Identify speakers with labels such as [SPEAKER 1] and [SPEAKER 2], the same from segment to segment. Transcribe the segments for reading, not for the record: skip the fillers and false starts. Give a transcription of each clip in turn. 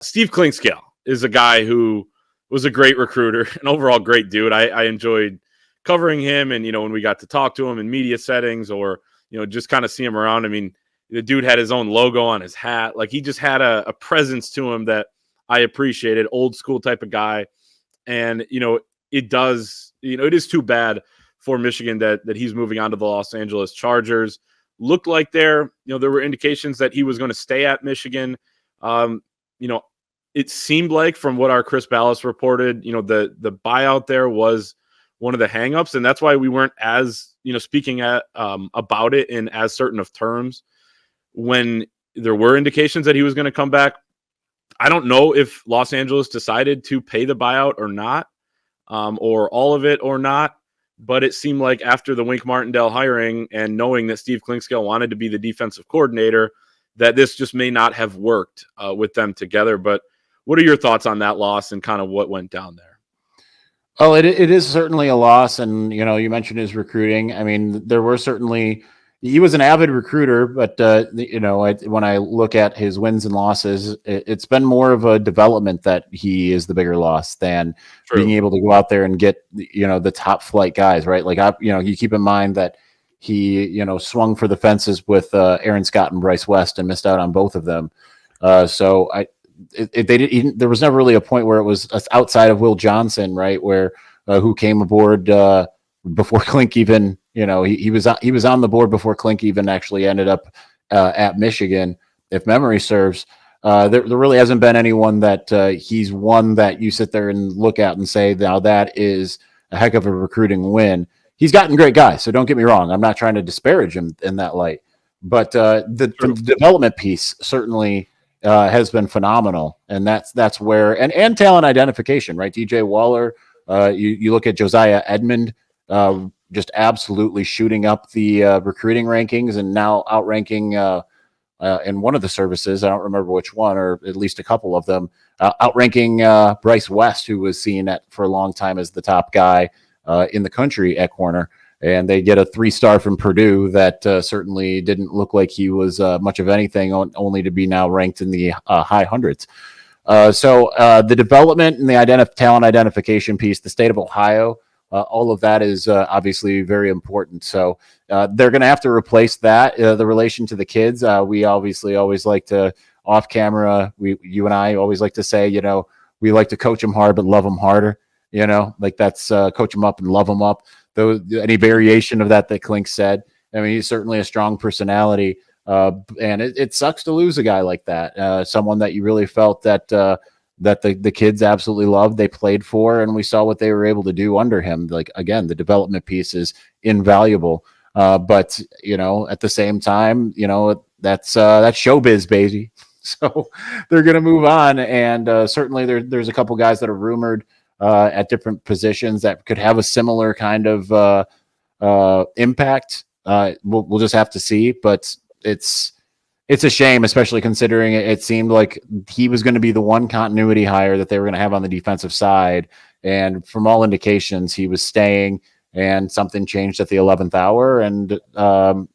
[SPEAKER 1] Steve Clinkscale is a guy who was a great recruiter, an overall great dude. I enjoyed covering him, and when we got to talk to him in media settings, or just kind of see him around. I mean, the dude had his own logo on his hat. Like, he just had a presence to him that I appreciated. Old school type of guy, and it is too bad for Michigan that he's moving on to the Los Angeles Chargers. Looked like there were indications that he was going to stay at Michigan. It seemed like, from what our Chris Ballas reported, the buyout there was one of the hangups, and that's why we weren't as speaking about it in as certain of terms when there were indications that he was going to come back. I don't know if Los Angeles decided to pay the buyout or not, or all of it or not. But it seemed like after the Wink Martindale hiring and knowing that Steve Clinkscale wanted to be the defensive coordinator, that this just may not have worked with them together. But what are your thoughts on that loss and kind of what went down there?
[SPEAKER 2] Oh, it is certainly a loss. And, you mentioned his recruiting. I mean, there were certainly, he was an avid recruiter, but, when I look at his wins and losses, it's been more of a development that he is the bigger loss than being able to go out there and get, the top flight guys, right? Like, you keep in mind that he, swung for the fences with Aaron Scott and Bryce West and missed out on both of them. There was never really a point where it was outside of Will Johnson, right? Where who came aboard before Klink even, he was on the board before Klink even actually ended up at Michigan, if memory serves. There really hasn't been anyone that he's one that you sit there and look at and say, now that is a heck of a recruiting win. He's gotten great guys, so don't get me wrong. I'm not trying to disparage him in that light, but the development piece certainly has been phenomenal, and that's where and talent identification, right? DJ Waller, you look at Josiah Edmond, just absolutely shooting up the recruiting rankings, and now outranking in one of the services. I don't remember which one, or at least a couple of them, outranking Bryce West, who was seen for a long time as the top guy in the country at corner. And they get a 3-star from Purdue that certainly didn't look like he was much of anything, only to be now ranked in the high hundreds. So the development and the talent identification piece, the state of Ohio, all of that is obviously very important. So they're going to have to replace that, the relation to the kids. We obviously always like to, off camera, you and I always like to say, we like to coach them hard, but love them harder. Like that's coach them up and love them up. Though any variation of that Klink said. I mean, he's certainly a strong personality, and it sucks to lose a guy like that. Someone that you really felt that the kids absolutely loved, they played for, and we saw what they were able to do under him. Like, again, the development piece is invaluable. But at the same time, that's showbiz, baby. So they're going to move on, and certainly there's a couple guys that are rumored at different positions that could have a similar kind of impact. We'll just have to see, but it's a shame, especially considering it seemed like he was going to be the one continuity hire that they were going to have on the defensive side. And from all indications, he was staying, and something changed at the 11th hour. And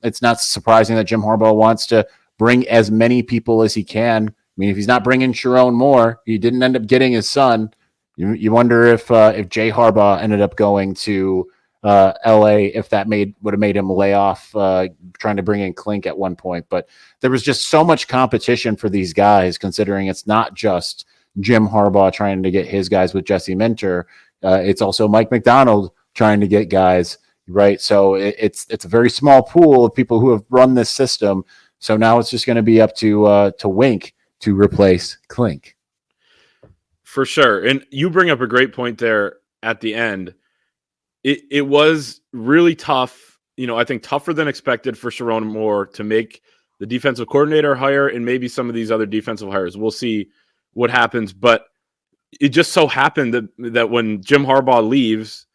[SPEAKER 2] it's not surprising that Jim Harbaugh wants to bring as many people as he can. I mean, if he's not bringing Sherrone Moore, he didn't end up getting his son. You wonder if Jay Harbaugh ended up going to LA, if that would have made him lay off trying to bring in Klink at one point. But there was just so much competition for these guys, considering it's not just Jim Harbaugh trying to get his guys with Jesse Minter. It's also Mike McDonald trying to get guys, right? So it's a very small pool of people who have run this system. So now it's just going to be up to Wink to replace Klink.
[SPEAKER 1] For sure. And you bring up a great point there at the end. It was really tough, I think tougher than expected for Sherrone Moore to make the defensive coordinator hire and maybe some of these other defensive hires. We'll see what happens. But it just so happened that when Jim Harbaugh leaves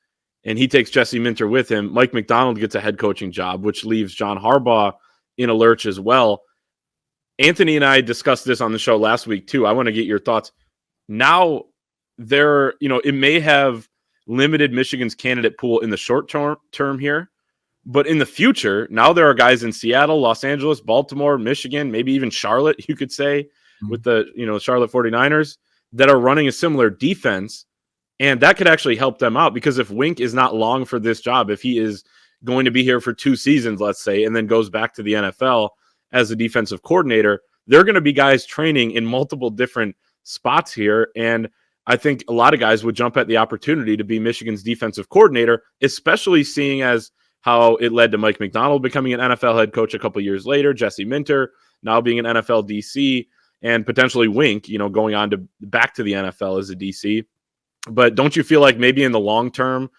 [SPEAKER 1] and he takes Jesse Minter with him, Mike McDonald gets a head coaching job, which leaves John Harbaugh in a lurch as well. Anthony and I discussed this on the show last week too. I want to get your thoughts. Now it may have limited Michigan's candidate pool in the short term here, but in the future, now there are guys in Seattle, Los Angeles, Baltimore, Michigan, maybe even Charlotte, you could say, with the, Charlotte 49ers that are running a similar defense. And that could actually help them out, because if Wink is not long for this job, if he is going to be here for 2 seasons, let's say, and then goes back to the NFL as a defensive coordinator, there are going to be guys training in multiple different spots here. And I think a lot of guys would jump at the opportunity to be Michigan's defensive coordinator, especially seeing as how it led to Mike Macdonald becoming an NFL head coach a couple years later, Jesse Minter now being an NFL DC, and potentially Wink, going on to back to the NFL as a DC. But don't you feel like maybe in the long term,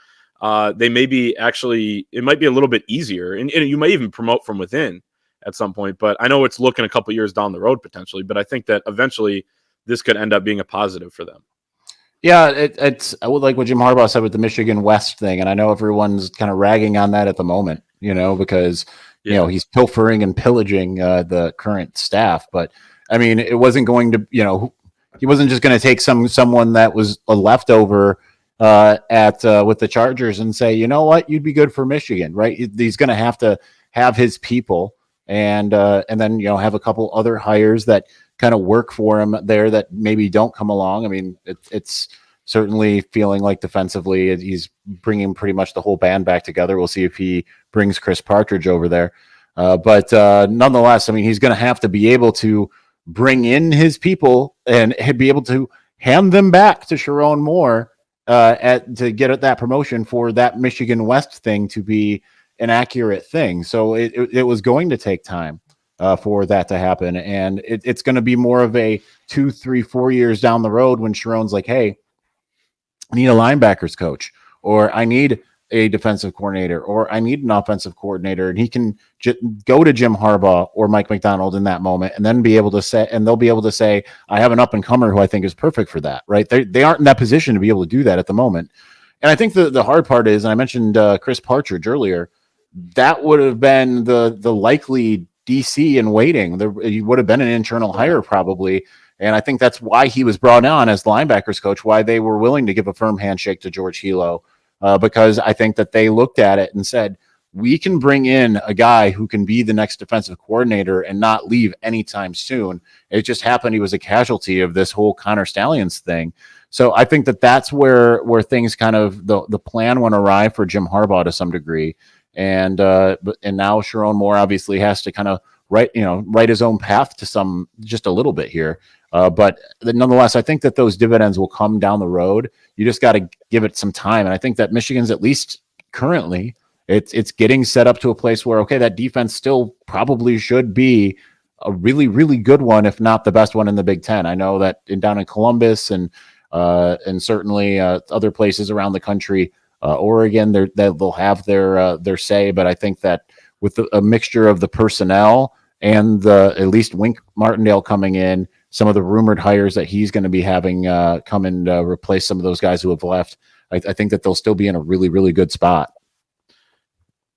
[SPEAKER 1] they may be it might be a little bit easier, and you may even promote from within at some point. But I know it's looking a couple years down the road potentially, but I think that eventually this could end up being a positive for them.
[SPEAKER 2] Yeah, it's I would like what Jim Harbaugh said with the Michigan West thing, and I know everyone's kind of ragging on that at the moment, because he's pilfering and pillaging the current staff. But I mean, it wasn't going to, he wasn't just going to take someone that was a leftover with the Chargers and say, you know what, you'd be good for Michigan, right? He's going to have his people, and then have a couple other hires that kind of work for him there that maybe don't come along. I mean, it's certainly feeling like defensively he's bringing pretty much the whole band back together. We'll see if he brings Chris Partridge over there. But nonetheless, I mean, he's going to have to be able to bring in his people and be able to hand them back to Sherrone Moore to get at that promotion for that Michigan West thing to be an accurate thing. So it was going to take time for that to happen. And it's going to be more of a 2, 3, 4 years down the road when Sherrone's like, hey, I need a linebackers coach, or I need a defensive coordinator, or I need an offensive coordinator. And he can go to Jim Harbaugh or Mike Macdonald in that moment and then be able to say, and they'll be able to say, I have an up and comer who I think is perfect for that, right? They aren't in that position to be able to do that at the moment. And I think the hard part is, and I mentioned Chris Partridge earlier, that would have been the likely DC in waiting. He would have been an internal hire probably. And I think that's why he was brought on as linebackers coach, why they were willing to give a firm handshake to George Hilo, because I think that they looked at it and said, we can bring in a guy who can be the next defensive coordinator and not leave anytime soon. It just happened he was a casualty of this whole Connor Stallions thing. So I think that that's where things kind of, the plan went awry for Jim Harbaugh to some degree. And now Sherrone Moore obviously has to kind of write his own path to just a little bit here. But nonetheless, I think that those dividends will come down the road. You just got to give it some time. And I think that Michigan's, at least currently, it's getting set up to a place where, okay, that defense still probably should be a really, really good one, if not the best one in the Big Ten. I know that down in Columbus and certainly other places around the country, Oregon, they'll have their say. But I think that with a mixture of the personnel and at least Wink Martindale coming in, some of the rumored hires that he's going to be having come and replace some of those guys who have left, I think that they'll still be in a really, really good spot.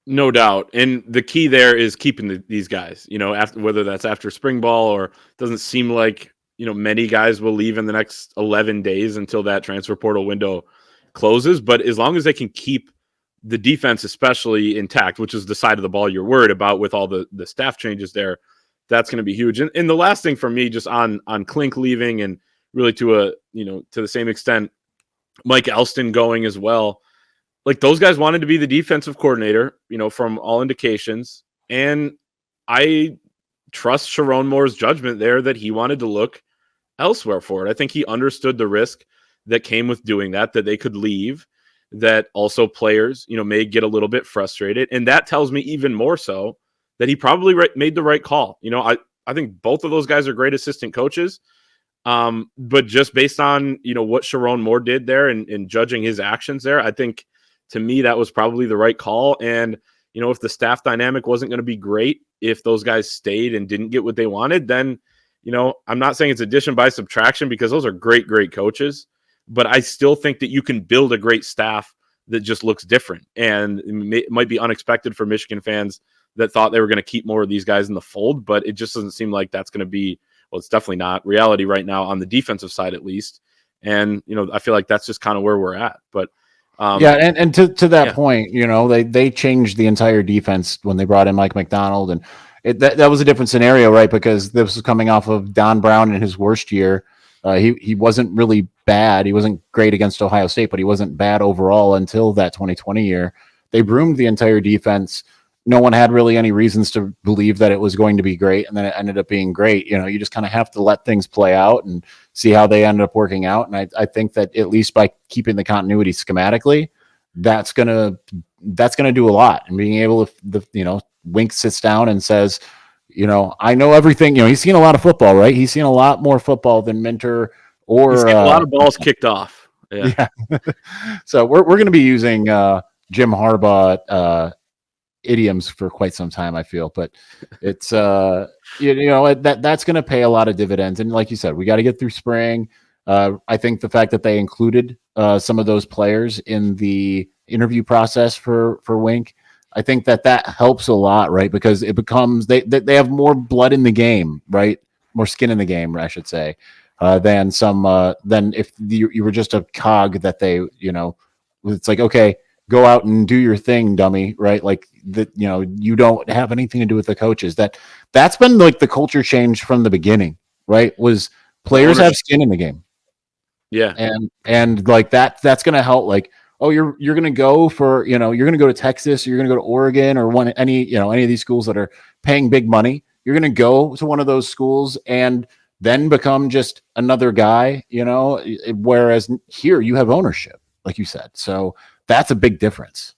[SPEAKER 1] No doubt. And the key there is keeping these guys, whether that's after spring ball, or doesn't seem like, many guys will leave in the next 11 days until that transfer portal window closes. But as long as they can keep the defense especially intact, which is the side of the ball you're worried about with all the staff changes there, that's going to be huge. And the last thing for me, just on Klink leaving, and really to the same extent, Mike Elston going as well. Like, those guys wanted to be the defensive coordinator, from all indications. And I trust Sherrone Moore's judgment there that he wanted to look elsewhere for it. I think he understood the risk that came with doing that they could leave, that also players, may get a little bit frustrated. And that tells me even more so that he probably made the right call. I think both of those guys are great assistant coaches. But just based on, what Sherrone Moore did there and judging his actions there, I think, to me, that was probably the right call. And, if the staff dynamic wasn't going to be great, if those guys stayed and didn't get what they wanted, then, I'm not saying it's addition by subtraction, because those are great, great coaches. But I still think that you can build a great staff that just looks different. And it might be unexpected for Michigan fans that thought they were going to keep more of these guys in the fold, but it just doesn't seem like that's going to be, well, it's definitely not reality right now on the defensive side, at least. And, I feel like that's just kind of where we're at. But
[SPEAKER 2] and to that point, they changed the entire defense when they brought in Mike Macdonald, and that was a different scenario, right? Because this was coming off of Don Brown in his worst year. He wasn't really bad. He wasn't great against Ohio State, but he wasn't bad overall until that 2020 year. They broomed the entire defense. No one had really any reasons to believe that it was going to be great, and then it ended up being great. You just kind of have to let things play out and see how they ended up working out. And I think that at least by keeping the continuity schematically, that's gonna do a lot. And being able to, Wink sits down and says, I know everything. He's seen a lot of football, right? He's seen a lot more football than Minter or
[SPEAKER 1] He's seen a lot of balls kicked off.
[SPEAKER 2] Yeah. So we're going to be using Jim Harbaugh idioms for quite some time, I feel, but it's that's going to pay a lot of dividends. And like you said, we got to get through spring. I think the fact that they included some of those players in the interview process for Wink, I think that helps a lot, right? Because it becomes they have more blood in the game, right? More skin in the game, I should say, than if you were just a cog that they, it's like, okay, go out and do your thing, dummy, right? Like that, you don't have anything to do with the coaches. That's been like the culture change from the beginning, right? Was players have skin in the game.
[SPEAKER 1] Yeah.
[SPEAKER 2] And like that's going to help. Like, oh, you're going to go for, you're going to go to Texas, or you're going to go to Oregon, or any of these schools that are paying big money. You're going to go to one of those schools and then become just another guy, whereas here you have ownership, like you said. So that's a big difference.